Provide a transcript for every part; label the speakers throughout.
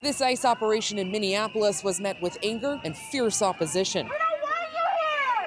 Speaker 1: This ICE operation in Minneapolis was met with anger and fierce opposition.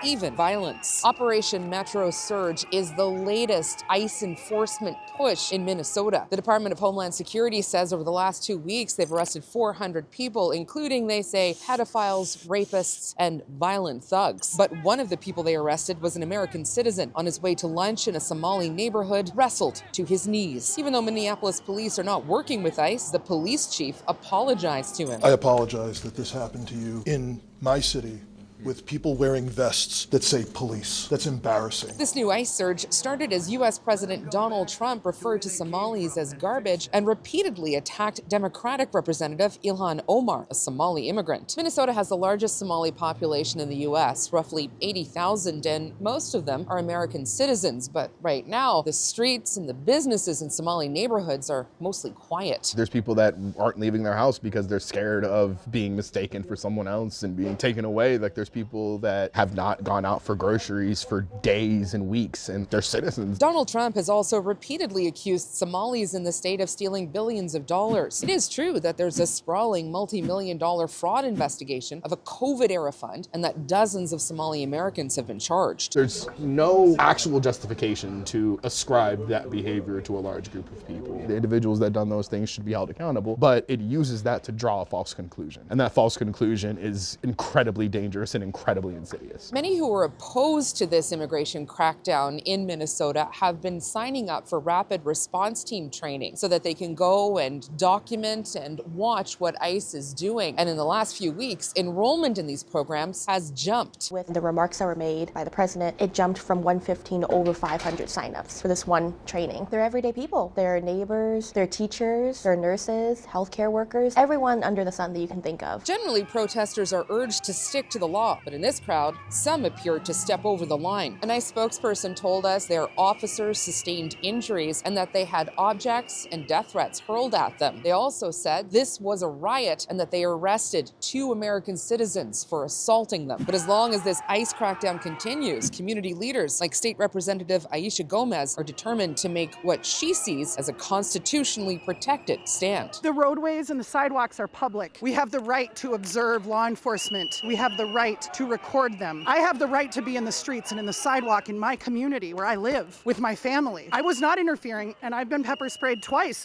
Speaker 1: Even violence. Operation Metro Surge is the latest ICE enforcement push in Minnesota. The Department of Homeland Security says over the last 2 weeks, they've arrested 400 people, including, they say, pedophiles, rapists, and violent thugs. But one of the people they arrested was an American citizen on his way to lunch in a Somali neighborhood, wrestled to his knees. Even though Minneapolis police are not working with ICE, the police chief apologized to him.
Speaker 2: I apologize that this happened to you in my city, with people wearing vests that say police. That's embarrassing.
Speaker 1: This new ICE surge started as U.S. President Donald Trump referred to Somalis as garbage and repeatedly attacked Democratic Representative Ilhan Omar, a Somali immigrant. Minnesota has the largest Somali population in the U.S., roughly 80,000, and most of them are American citizens. But right now, the streets and the businesses in Somali neighborhoods are mostly quiet.
Speaker 3: There's people that aren't leaving their house because they're scared of being mistaken for someone else and being taken away. Like, there's people that have not gone out for groceries for days and weeks, and they're citizens.
Speaker 1: Donald Trump has also repeatedly accused Somalis in the state of stealing billions of dollars. It is true that there's a sprawling multi-million-dollar fraud investigation of a COVID-era fund, and that dozens of Somali Americans have been charged.
Speaker 3: There's no actual justification to ascribe that behavior to a large group of people. The individuals that done those things should be held accountable, but it uses that to draw a false conclusion. And that false conclusion is incredibly dangerous and incredibly insidious.
Speaker 1: Many who are opposed to this immigration crackdown in Minnesota have been signing up for rapid response team training so that they can go and document and watch what ICE is doing. And in the last few weeks, enrollment in these programs has jumped.
Speaker 4: With the remarks that were made by the president, it jumped from 115 to over 500 signups for this one training. They're everyday people. They're neighbors, they're teachers, they're nurses, healthcare workers, everyone under the sun that you can think of.
Speaker 1: Generally, protesters are urged to stick to the law, but in this crowd, some appear to step over the line. A ICE spokesperson told us their officers sustained injuries and that they had objects and death threats hurled at them. They also said this was a riot and that they arrested 2 American citizens for assaulting them. But as long as this ICE crackdown continues, community leaders like State Representative Aisha Gomez are determined to make what she sees as a constitutionally protected stand.
Speaker 5: The roadways and the sidewalks are public. We have the right to observe law enforcement. We have the right to record them. I have the right to be in the streets and in the sidewalk in my community where I live with my family. I was not interfering, and I've been pepper sprayed twice.